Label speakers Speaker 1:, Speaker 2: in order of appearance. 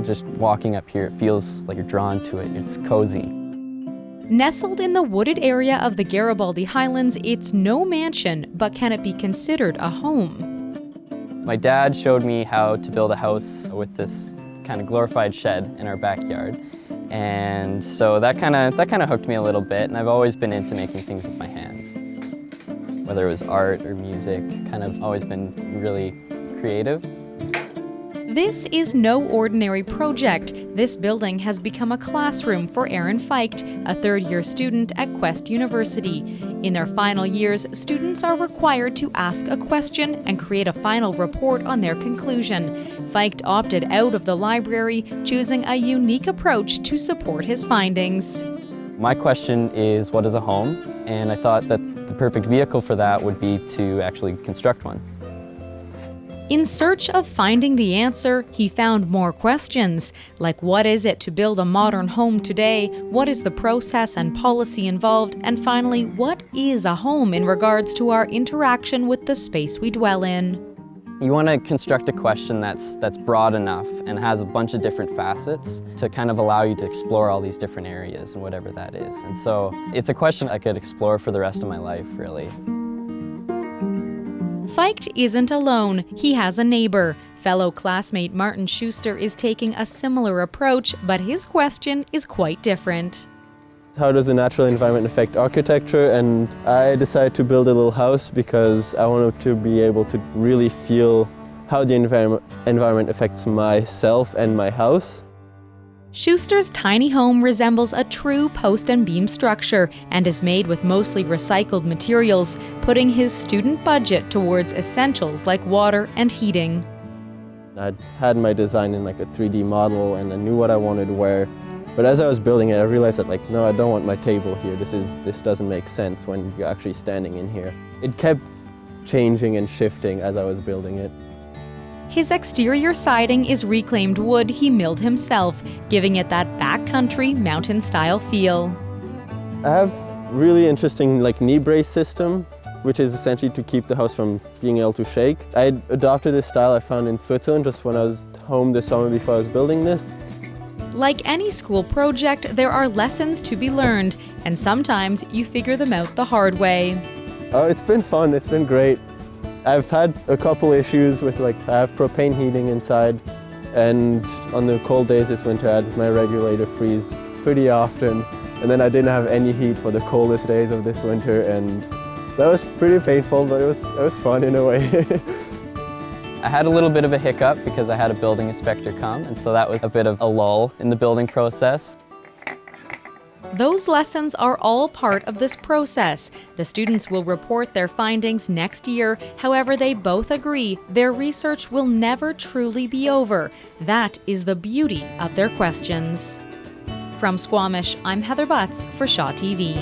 Speaker 1: Just walking up here, it feels like you're drawn to it. It's cozy.
Speaker 2: Nestled in the wooded area of the Garibaldi Highlands, it's no mansion, but can it be considered a home?
Speaker 1: My dad showed me how to build a house with this kind of glorified shed in our backyard. And so that kind of hooked me a little bit, and I've always been into making things with my hands. Whether it was art or music, kind of always been really creative.
Speaker 2: This is no ordinary project. This building has become a classroom for Aaron Feicht, a third-year student at Quest University. In their final years, students are required to ask a question and create a final report on their conclusion. Feicht opted out of the library, choosing a unique approach to support his findings.
Speaker 1: My question is, what is a home? And I thought that the perfect vehicle for that would be to actually construct one.
Speaker 2: In search of finding the answer, he found more questions, like what is it to build a modern home today, what is the process and policy involved, and finally, what is a home in regards to our interaction with the space we dwell in.
Speaker 1: You want to construct a question that's broad enough and has a bunch of different facets to kind of allow you to explore all these different areas and whatever that is. And so it's a question I could explore for the rest of my life, really.
Speaker 2: Feicht isn't alone. He has a neighbor. Fellow classmate Martin Schuster is taking a similar approach, but his question is quite different.
Speaker 3: How does the natural environment affect architecture? And I decided to build a little house because I wanted to be able to really feel how the environment affects myself and my house.
Speaker 2: Schuster's tiny home resembles a true post and beam structure and is made with mostly recycled materials, putting his student budget towards essentials like water and heating.
Speaker 3: I had my design in like a 3D model and I knew what I wanted where. But as I was building it, I realized that no, I don't want my table here. This doesn't make sense when you're actually standing in here. It kept changing and shifting as I was building it.
Speaker 2: His exterior siding is reclaimed wood he milled himself, giving it that backcountry mountain-style feel.
Speaker 3: I have really interesting knee brace system, which is essentially to keep the house from being able to shake. I adopted this style I found in Switzerland just when I was home this summer before I was building this.
Speaker 2: Like any school project, there are lessons to be learned, and sometimes you figure them out the hard way.
Speaker 3: Oh, it's been fun, it's been great. I've had a couple issues with I have propane heating inside, and on the cold days this winter I had my regulator freeze pretty often, and then I didn't have any heat for the coldest days of this winter, and that was pretty painful, but it was fun in a way.
Speaker 1: I had a little bit of a hiccup because I had a building inspector come, and so that was a bit of a lull in the building process.
Speaker 2: Those lessons are all part of this process. The students will report their findings next year. However, they both agree their research will never truly be over. That is the beauty of their questions. From Squamish, I'm Heather Butts for Shaw TV.